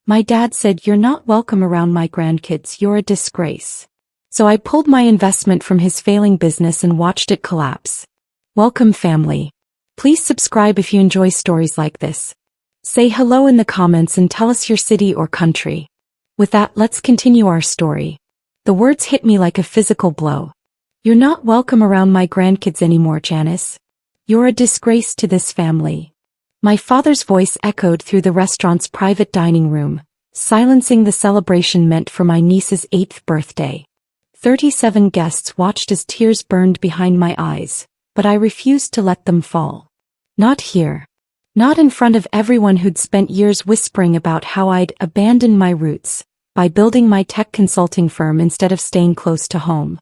My dad said, "You're not welcome around my grandkids, you're a disgrace." So I pulled my investment from his failing business and watched it collapse. Welcome, family. Please subscribe if you enjoy stories like this. Say hello in the comments and tell us your city or country. With that, let's continue our story. The words hit me like a physical blow. You're not welcome around my grandkids anymore, Janice. You're a disgrace to this family. My father's voice echoed through the restaurant's private dining room, silencing the celebration meant for my niece's 8th birthday. 37 guests watched as tears burned behind my eyes, but I refused to let them fall. Not here. Not in front of everyone who'd spent years whispering about how I'd abandoned my roots by building my tech consulting firm instead of staying close to home.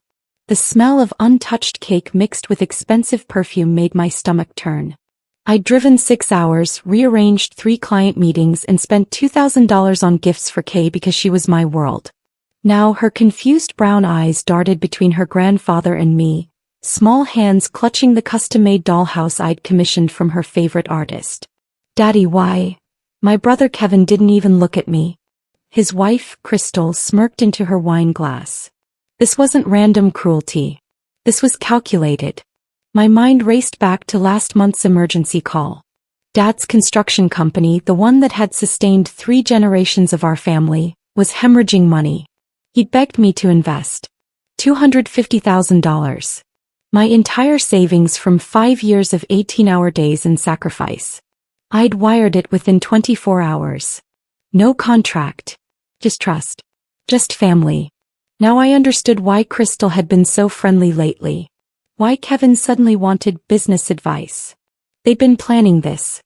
The smell of untouched cake mixed with expensive perfume made my stomach turn. I'd driven 6 hours, rearranged 3 client meetings, and spent $2,000 on gifts for Kay because she was my world. Now her confused brown eyes darted between her grandfather and me, small hands clutching the custom-made dollhouse I'd commissioned from her favorite artist. "Daddy, why?" My brother Kevin didn't even look at me. His wife, Crystal, smirked into her wine glass. This wasn't random cruelty. This was calculated. My mind raced back to last month's emergency call. Dad's construction company, the one that had sustained 3 generations of our family, was hemorrhaging money. He'd begged me to invest $250,000. My entire savings from 5 years of 18-hour days and sacrifice. I'd wired it within 24 hours. No contract. Just trust. Just family. Now I understood why Crystal had been so friendly lately. Why Kevin suddenly wanted business advice. They'd been planning this.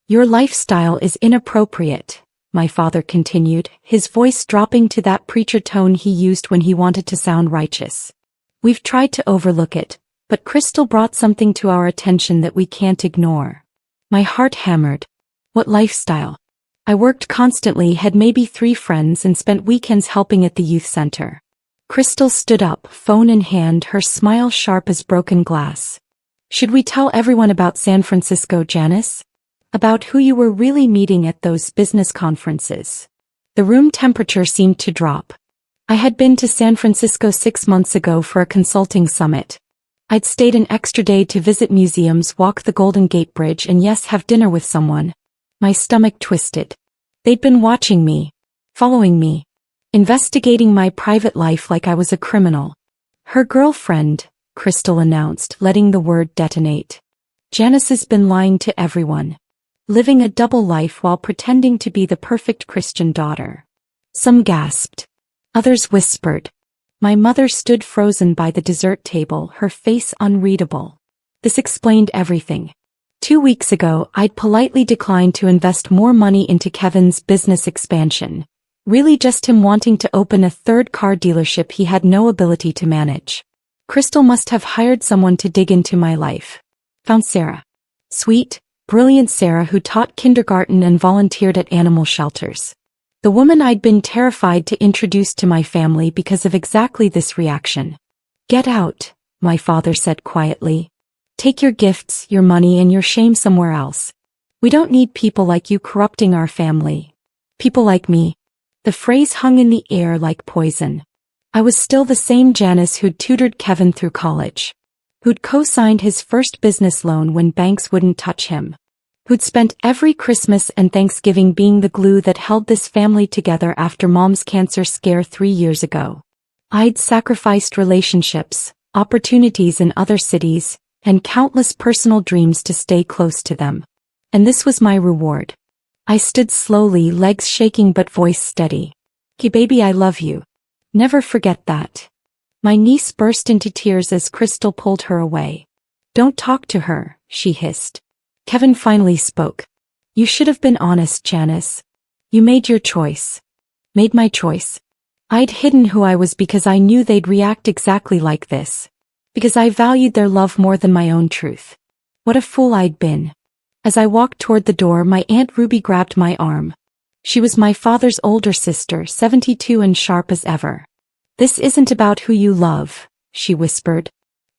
"Your lifestyle is inappropriate," my father continued, his voice dropping to that preacher tone he used when he wanted to sound righteous. "We've tried to overlook it, but Crystal brought something to our attention that we can't ignore." My heart hammered. What lifestyle? I worked constantly, had maybe 3 friends, and spent weekends helping at the youth center. Crystal stood up, phone in hand, her smile sharp as broken glass. "Should we tell everyone about San Francisco, Janice? About who you were really meeting at those business conferences?" The room temperature seemed to drop. I had been to San Francisco 6 months ago for a consulting summit. I'd stayed an extra day to visit museums, walk the Golden Gate Bridge, and yes, have dinner with someone. My stomach twisted. They'd been watching me, following me, investigating my private life like I was a criminal. "Her girlfriend," Crystal announced, letting the word detonate. "Janice has been lying to everyone. Living a double life while pretending to be the perfect Christian daughter." Some gasped. Others whispered. My mother stood frozen by the dessert table, her face unreadable. This explained everything. 2 weeks ago, I'd politely declined to invest more money into Kevin's business expansion. Really just him wanting to open a 3rd car dealership he had no ability to manage. Crystal must have hired someone to dig into my life. Found Sarah. Sweet, brilliant Sarah, who taught kindergarten and volunteered at animal shelters. The woman I'd been terrified to introduce to my family because of exactly this reaction. "Get out," my father said quietly. "Take your gifts, your money, and your shame somewhere else. We don't need people like you corrupting our family. People like me." The phrase hung in the air like poison. I was still the same Janice who'd tutored Kevin through college. Who'd co-signed his first business loan when banks wouldn't touch him. Who'd spent every Christmas and Thanksgiving being the glue that held this family together after Mom's cancer scare 3 years ago. I'd sacrificed relationships, opportunities in other cities, and countless personal dreams to stay close to them. And this was my reward. I stood slowly, legs shaking but voice steady. "Hey baby, I love you. Never forget that." My niece burst into tears as Crystal pulled her away. "Don't talk to her," she hissed. Kevin finally spoke. "You should have been honest, Janice. You made your choice." "Made my choice?" I'd hidden who I was because I knew they'd react exactly like this. Because I valued their love more than my own truth. What a fool I'd been. As I walked toward the door, my Aunt Ruby grabbed my arm. She was my father's older sister, 72 and sharp as ever. "This isn't about who you love," she whispered.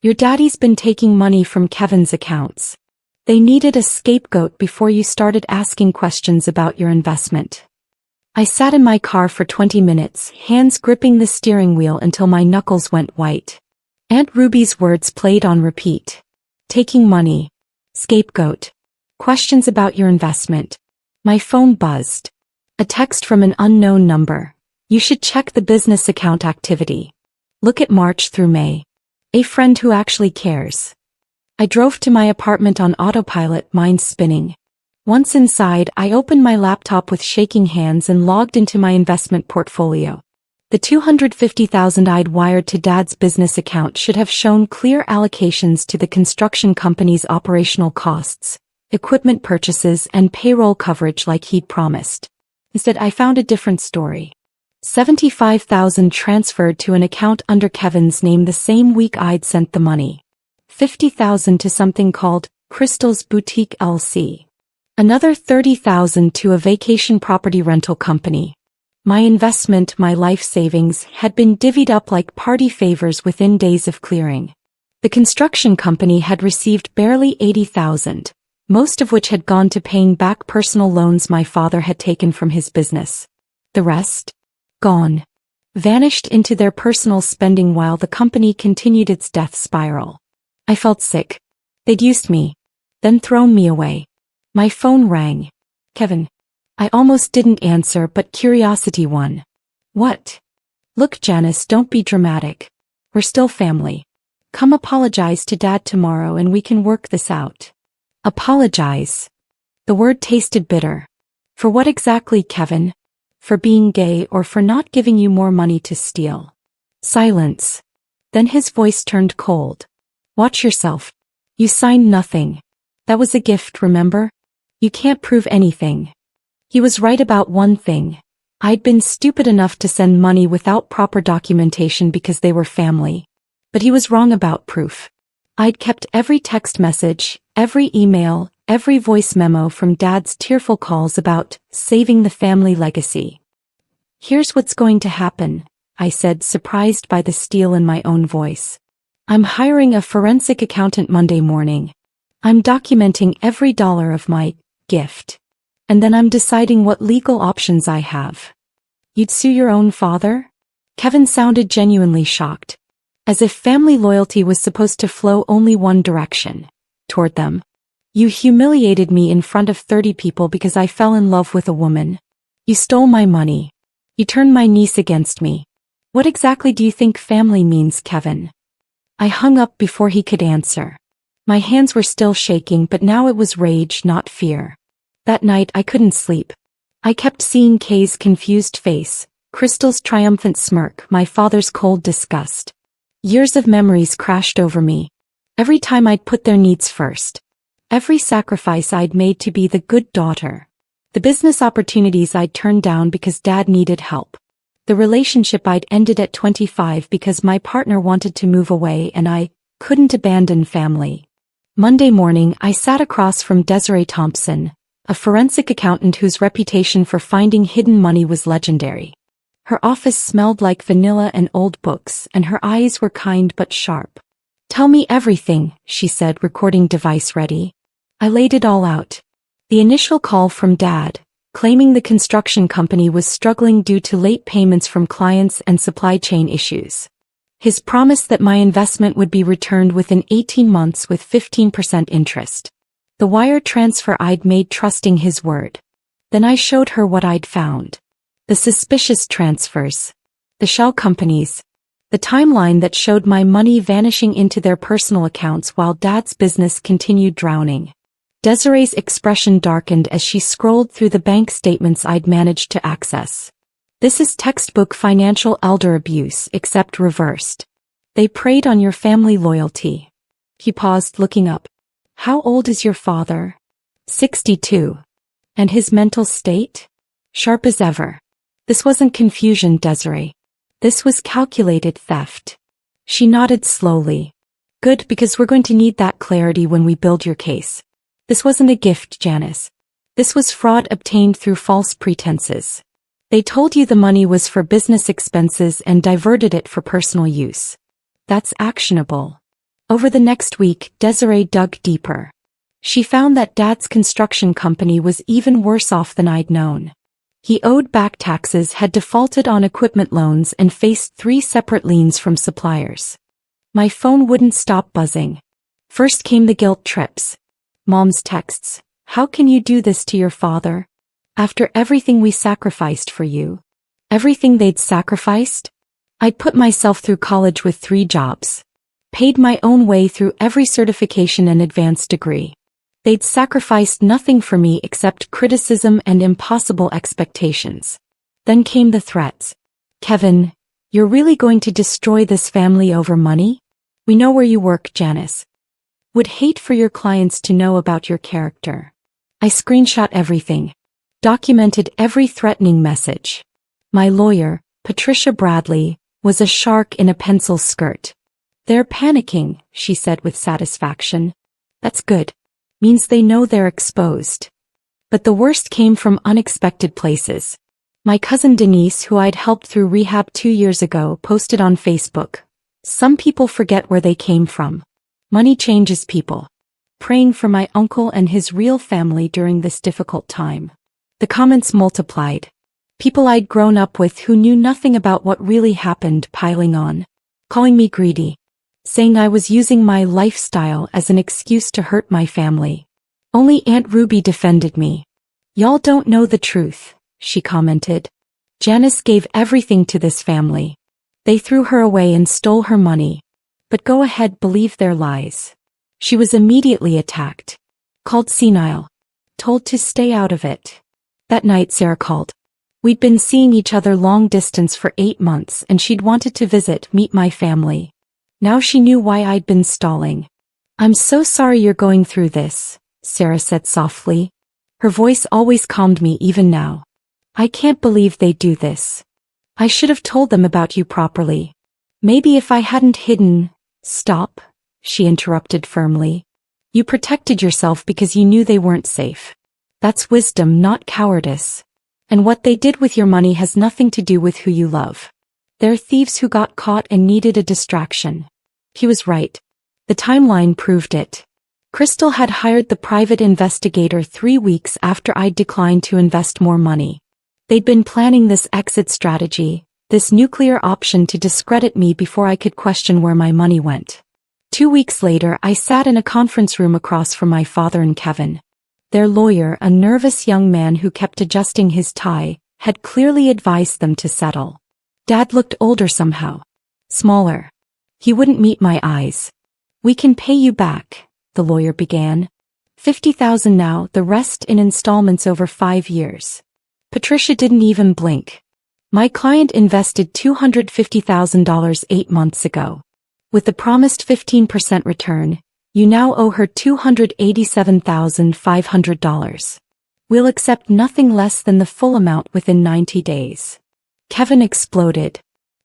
"Your daddy's been taking money from Kevin's accounts. They needed a scapegoat before you started asking questions about your investment." I sat in my car for 20 minutes, hands gripping the steering wheel until my knuckles went white. Aunt Ruby's words played on repeat. Taking money. Scapegoat. Questions about your investment. My phone buzzed. A text from an unknown number. You should check the business account activity. Look at March through May. A friend who actually cares. I drove to my apartment on autopilot, mind spinning. Once inside, I opened my laptop with shaking hands and logged into my investment portfolio. The $250,000 I'd wired to Dad's business account should have shown clear allocations to the construction company's operational costs, equipment purchases, and payroll coverage like he'd promised. Instead, I found a different story. $75,000 transferred to an account under Kevin's name the same week I'd sent the money. $50,000 to something called Crystal's Boutique LC. Another $30,000 to a vacation property rental company. My investment, my life savings, had been divvied up like party favors within days of clearing. The construction company had received barely $80,000, most of which had gone to paying back personal loans my father had taken from his business. The rest? Gone. Vanished into their personal spending while the company continued its death spiral. I felt sick. They'd used me, then thrown me away. My phone rang. Kevin. I almost didn't answer, but curiosity won. What? Look, Janice, don't be dramatic. We're still family. Come apologize to Dad tomorrow and we can work this out. Apologize. The word tasted bitter. For what exactly, Kevin? For being gay or for not giving you more money to steal? Silence. Then his voice turned cold. Watch yourself. You signed nothing. That was a gift, remember? You can't prove anything. He was right about one thing. I'd been stupid enough to send money without proper documentation because they were family. But he was wrong about proof. I'd kept every text message, every email, every voice memo from Dad's tearful calls about saving the family legacy. Here's what's going to happen, I said, surprised by the steel in my own voice. I'm hiring a forensic accountant Monday morning. I'm documenting every dollar of my gift. And then I'm deciding what legal options I have. You'd sue your own father? Kevin sounded genuinely shocked. As if family loyalty was supposed to flow only one direction, toward them. You humiliated me in front of 30 people because I fell in love with a woman. You stole my money. You turned my niece against me. What exactly do you think family means, Kevin? I hung up before he could answer. My hands were still shaking, but now it was rage, not fear. That night I couldn't sleep. I kept seeing Kay's confused face, Crystal's triumphant smirk, my father's cold disgust. Years of memories crashed over me. Every time I'd put their needs first. Every sacrifice I'd made to be the good daughter. The business opportunities I'd turned down because Dad needed help. The relationship I'd ended at 25 because my partner wanted to move away and I couldn't abandon family. Monday morning I sat across from Desiree Thompson, a forensic accountant whose reputation for finding hidden money was legendary. Her office smelled like vanilla and old books, and her eyes were kind but sharp. Tell me everything, she said, recording device ready. I laid it all out. The initial call from Dad, claiming the construction company was struggling due to late payments from clients and supply chain issues. His promise that my investment would be returned within 18 months with 15% interest. The wire transfer I'd made trusting his word. Then I showed her what I'd found. The suspicious transfers. The shell companies. The timeline that showed my money vanishing into their personal accounts while Dad's business continued drowning. Desiree's expression darkened as she scrolled through the bank statements I'd managed to access. This is textbook financial elder abuse, except reversed. They preyed on your family loyalty. He paused, looking up. How old is your father? 62. And his mental state? Sharp as ever. This wasn't confusion, Desiree. This was calculated theft. She nodded slowly. Good, because we're going to need that clarity when we build your case. This wasn't a gift, Janice. This was fraud obtained through false pretenses. They told you the money was for business expenses and diverted it for personal use. That's actionable. Over the next week, Desiree dug deeper. She found that Dad's construction company was even worse off than I'd known. He owed back taxes, had defaulted on equipment loans, and faced 3 separate liens from suppliers. My phone wouldn't stop buzzing. First came the guilt trips. Mom's texts. How can you do this to your father? After everything we sacrificed for you. Everything they'd sacrificed? I'd put myself through college with 3 jobs. Paid my own way through every certification and advanced degree. They'd sacrificed nothing for me except criticism and impossible expectations. Then came the threats. Kevin, you're really going to destroy this family over money? We know where you work, Janice. Would hate for your clients to know about your character. I screenshot everything. Documented every threatening message. My lawyer, Patricia Bradley, was a shark in a pencil skirt. They're panicking, she said with satisfaction. That's good. Means they know they're exposed. But the worst came from unexpected places. My cousin Denise, who I'd helped through rehab 2 years ago, posted on Facebook. Some people forget where they came from. Money changes people. Praying for my uncle and his real family during this difficult time. The comments multiplied. People I'd grown up with who knew nothing about what really happened piling on. Calling me greedy. Saying I was using my lifestyle as an excuse to hurt my family. Only Aunt Reby defended me. Y'all don't know the truth, she commented. Janice gave everything to this family. They threw her away and stole her money. But go ahead, believe their lies. She was immediately attacked. Called senile. Told to stay out of it. That night Sarah called. We'd been seeing each other long distance for 8 months and she'd wanted to meet my family. Now she knew why I'd been stalling. I'm so sorry you're going through this, Sarah said softly. Her voice always calmed me even now. I can't believe they do this. I should have told them about you properly. Maybe if I hadn't hidden. Stop, she interrupted firmly. You protected yourself because you knew they weren't safe. That's wisdom, not cowardice. And what they did with your money has nothing to do with who you love. They're thieves who got caught and needed a distraction. He was right. The timeline proved it. Crystal had hired the private investigator 3 weeks after I'd declined to invest more money. They'd been planning this exit strategy, this nuclear option to discredit me before I could question where my money went. 2 weeks later, I sat in a conference room across from my father and Kevin. Their lawyer, a nervous young man who kept adjusting his tie, had clearly advised them to settle. Dad looked older somehow. Smaller. He wouldn't meet my eyes. We can pay you back, the lawyer began. $50,000 now, the rest in installments over 5 years. Patricia didn't even blink. My client invested $250,000 8 months ago. With the promised 15% return, you now owe her $287,500. We'll accept nothing less than the full amount within 90 days. Kevin exploded.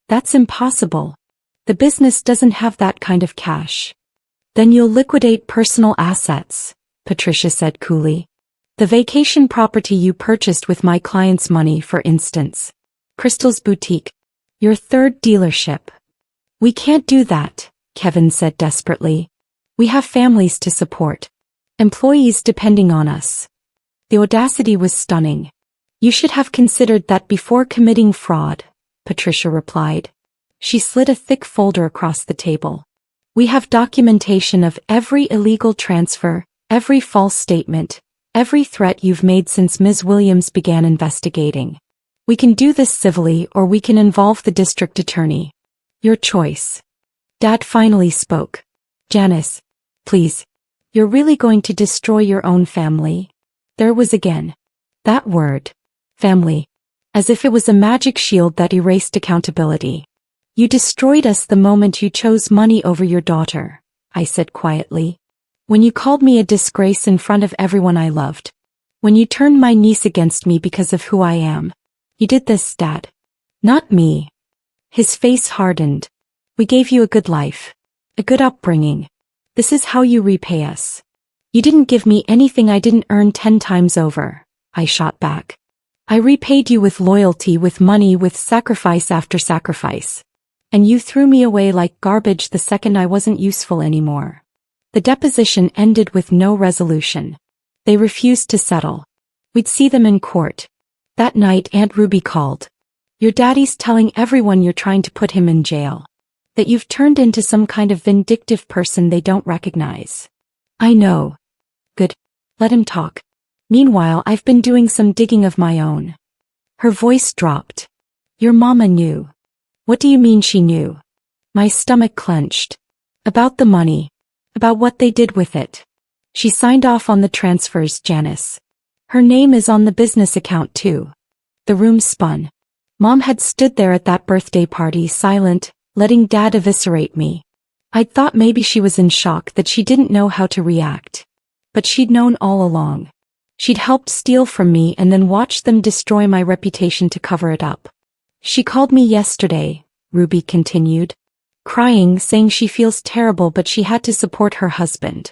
That's impossible. The business doesn't have that kind of cash. Then you'll liquidate personal assets, Patricia said coolly. The vacation property you purchased with my client's money, for instance. Crystal's boutique. Your 3rd dealership. We can't do that, Kevin said desperately. We have families to support. Employees depending on us. The audacity was stunning. You should have considered that before committing fraud, Patricia replied. She slid a thick folder across the table. We have documentation of every illegal transfer, every false statement, every threat you've made since Ms. Williams began investigating. We can do this civilly or we can involve the district attorney. Your choice. Dad finally spoke. Janice, please. You're really going to destroy your own family? There was again. That word. Family. As if it was a magic shield that erased accountability. You destroyed us the moment you chose money over your daughter, I said quietly. When you called me a disgrace in front of everyone I loved. When you turned my niece against me because of who I am. You did this, Dad. Not me. His face hardened. We gave you a good life. A good upbringing. This is how you repay us. You didn't give me anything I didn't earn 10 times over, I shot back. I repaid you with loyalty, with money, with sacrifice after sacrifice. And you threw me away like garbage the second I wasn't useful anymore. The deposition ended with no resolution. They refused to settle. We'd see them in court. That night Aunt Ruby called. Your daddy's telling everyone you're trying to put him in jail. That you've turned into some kind of vindictive person they don't recognize. I know. Good. Let him talk. Meanwhile, I've been doing some digging of my own. Her voice dropped. Your mama knew. What do you mean she knew? My stomach clenched. About the money. About what they did with it. She signed off on the transfers, Janice. Her name is on the business account too. The room spun. Mom had stood there at that birthday party silent, letting Dad eviscerate me. I'd thought maybe she was in shock that she didn't know how to react. But she'd known all along. She'd helped steal from me and then watched them destroy my reputation to cover it up. She called me yesterday, Ruby continued. Crying, saying she feels terrible but she had to support her husband.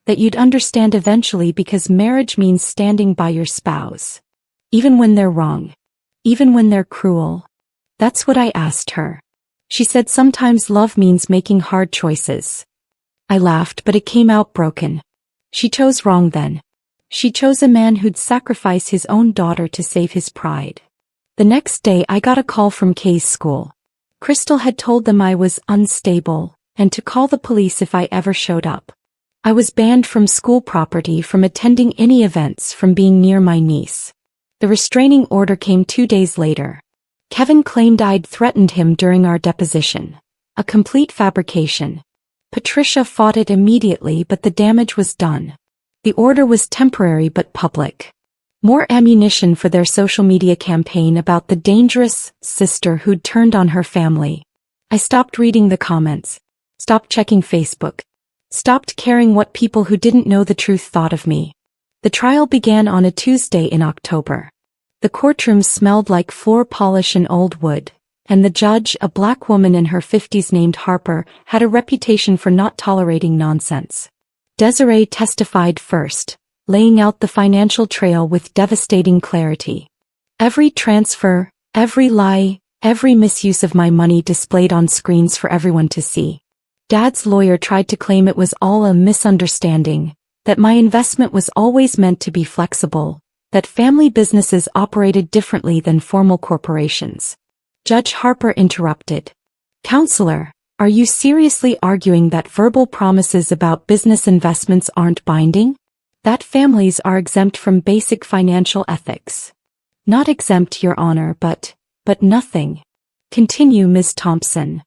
That you'd understand eventually because marriage means standing by your spouse. Even when they're wrong. Even when they're cruel. That's what I asked her. She said sometimes love means making hard choices. I laughed but it came out broken. She chose wrong then. She chose a man who'd sacrifice his own daughter to save his pride. The next day I got a call from Kay's school. Crystal had told them I was unstable, and to call the police if I ever showed up. I was banned from school property, from attending any events, from being near my niece. The restraining order came 2 days later. Kevin claimed I'd threatened him during our deposition. A complete fabrication. Patricia fought it immediately but the damage was done. The order was temporary but public. More ammunition for their social media campaign about the dangerous sister who'd turned on her family. I stopped reading the comments. Stopped checking Facebook. Stopped caring what people who didn't know the truth thought of me. The trial began on a Tuesday in October. The courtroom smelled like floor polish and old wood, and the judge, a black woman in her 50s named Harper, had a reputation for not tolerating nonsense. Desiree testified first, laying out the financial trail with devastating clarity. Every transfer, every lie, every misuse of my money displayed on screens for everyone to see. Dad's lawyer tried to claim it was all a misunderstanding, that my investment was always meant to be flexible, that family businesses operated differently than formal corporations. Judge Harper interrupted. Counselor, are you seriously arguing that verbal promises about business investments aren't binding? That families are exempt from basic financial ethics. Not exempt, Your Honor, but nothing. Continue, Ms. Thompson.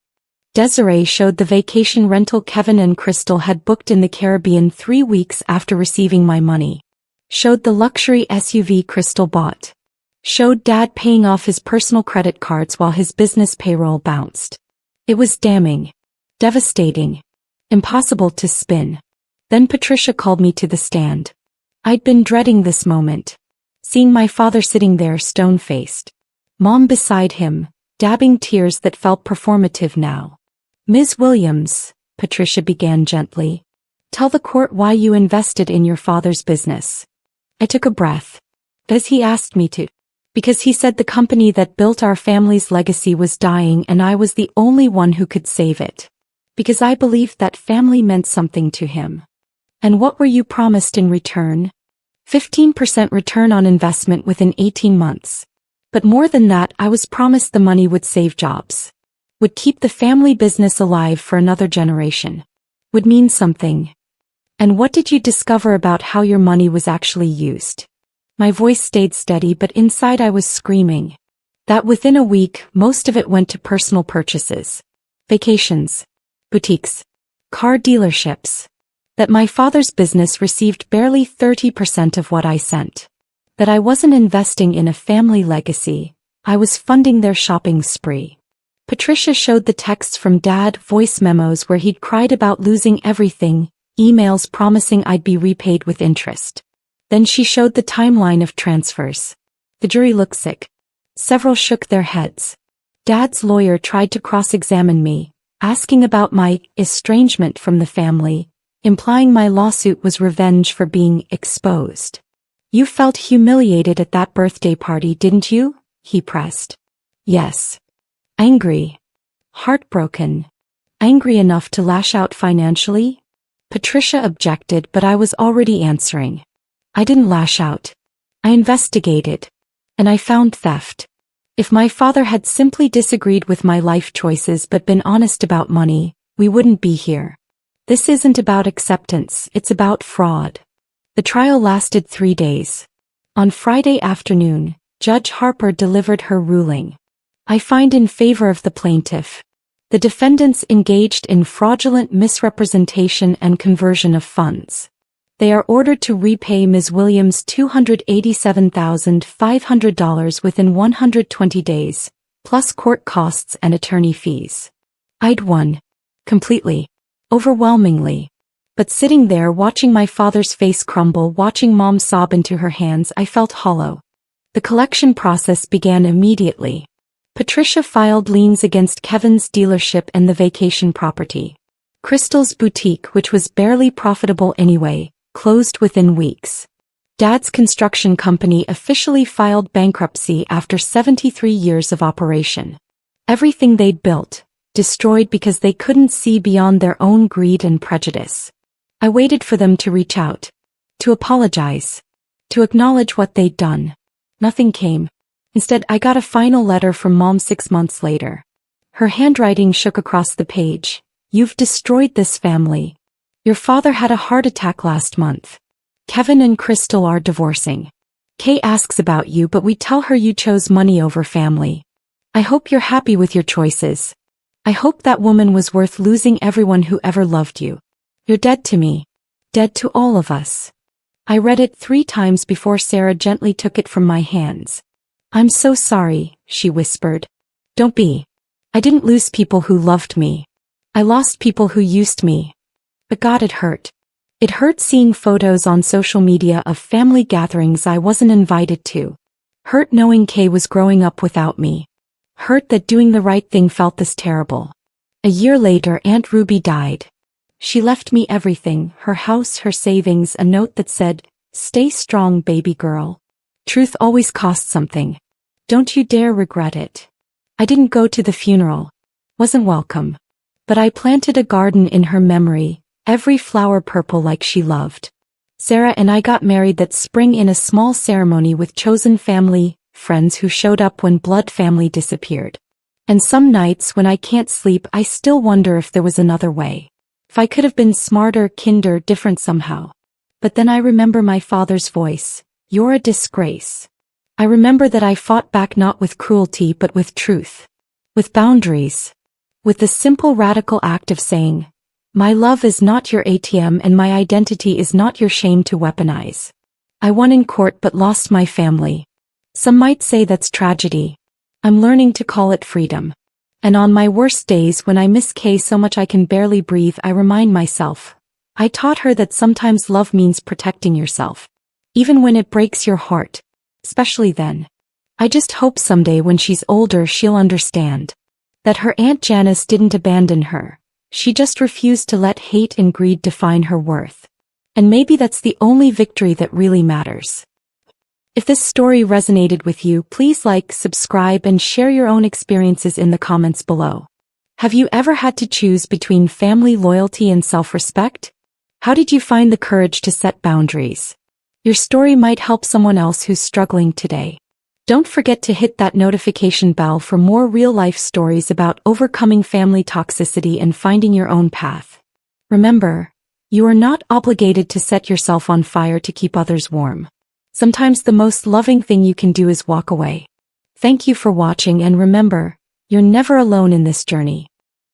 Desiree showed the vacation rental Kevin and Crystal had booked in the Caribbean 3 weeks after receiving my money. Showed the luxury SUV Crystal bought. Showed Dad paying off his personal credit cards while his business payroll bounced. It was damning. Devastating. Impossible to spin. Then Patricia called me to the stand. I'd been dreading this moment. Seeing my father sitting there stone-faced. Mom beside him, dabbing tears that felt performative now. Ms. Williams, Patricia began gently. Tell the court why you invested in your father's business. I took a breath. Because he asked me to. Because he said the company that built our family's legacy was dying and I was the only one who could save it. Because I believed that family meant something to him. And what were you promised in return? 15% return on investment within 18 months. But more than that, I was promised the money would save jobs. Would keep the family business alive for another generation. Would mean something. And what did you discover about how your money was actually used? My voice stayed steady but inside I was screaming. That within a week, most of it went to personal purchases. Vacations. Boutiques. Car dealerships. That my father's business received barely 30% of what I sent. That I wasn't investing in a family legacy, I was funding their shopping spree. Patricia showed the texts from Dad, voice memos where he'd cried about losing everything, emails promising I'd be repaid with interest. Then she showed the timeline of transfers. The jury looked sick. Several shook their heads. Dad's lawyer tried to cross-examine me, asking about my estrangement from the family, implying my lawsuit was revenge for being exposed. You felt humiliated at that birthday party, didn't you? He pressed. Yes. Angry. Heartbroken. Angry enough to lash out financially? Patricia objected, but I was already answering. I didn't lash out. I investigated. And I found theft. If my father had simply disagreed with my life choices but been honest about money, we wouldn't be here. This isn't about acceptance, it's about fraud. The trial lasted 3 days. On Friday afternoon, Judge Harper delivered her ruling. I find in favor of the plaintiff. The defendants engaged in fraudulent misrepresentation and conversion of funds. They are ordered to repay Ms. Williams $287,500 within 120 days, plus court costs and attorney fees. I'd won. Completely. Overwhelmingly. But sitting there watching my father's face crumble, watching Mom sob into her hands, I felt hollow. The collection process began immediately. Patricia filed liens against Kevin's dealership and the vacation property. Crystal's boutique, which was barely profitable anyway, closed within weeks. Dad's construction company officially filed bankruptcy after 73 years of operation. Everything they'd built, destroyed because they couldn't see beyond their own greed and prejudice. I waited for them to reach out. To apologize. To acknowledge what they'd done. Nothing came. Instead, I got a final letter from Mom 6 months later. Her handwriting shook across the page. "You've destroyed this family. Your father had a heart attack last month. Kevin and Crystal are divorcing. Kay asks about you, but we tell her you chose money over family. I hope you're happy with your choices. I hope that woman was worth losing everyone who ever loved you. You're dead to me. Dead to all of us." I read it 3 times before Sarah gently took it from my hands. "I'm so sorry," she whispered. "Don't be. I didn't lose people who loved me. I lost people who used me. But God, it hurt. It hurt seeing photos on social media of family gatherings I wasn't invited to. Hurt knowing Kay was growing up without me. Hurt that doing the right thing felt this terrible. A year later, Aunt Reby died. She left me everything, her house, her savings, a note that said, 'Stay strong, baby girl. Truth always costs something. Don't you dare regret it.' I didn't go to the funeral. Wasn't welcome. But I planted a garden in her memory, every flower purple like she loved. Sarah and I got married that spring in a small ceremony with chosen family, friends who showed up when blood family disappeared. And some nights when I can't sleep, I still wonder if there was another way. If I could have been smarter, kinder, different somehow. But then I remember my father's voice. "You're a disgrace." I remember that I fought back not with cruelty but with truth. With boundaries. With the simple radical act of saying, "My love is not your ATM and my identity is not your shame to weaponize." I won in court but lost my family. Some might say that's tragedy. I'm learning to call it freedom. And on my worst days when I miss Kay so much I can barely breathe, I remind myself. I taught her that sometimes love means protecting yourself. Even when it breaks your heart. Especially then. I just hope someday when she's older she'll understand. That her Aunt Janice didn't abandon her. She just refused to let hate and greed define her worth. And maybe that's the only victory that really matters. If this story resonated with you, please like, subscribe, and share your own experiences in the comments below. Have you ever had to choose between family loyalty and self-respect? How did you find the courage to set boundaries? Your story might help someone else who's struggling today. Don't forget to hit that notification bell for more real-life stories about overcoming family toxicity and finding your own path. Remember, you are not obligated to set yourself on fire to keep others warm. Sometimes the most loving thing you can do is walk away. Thank you for watching, and remember, you're never alone in this journey.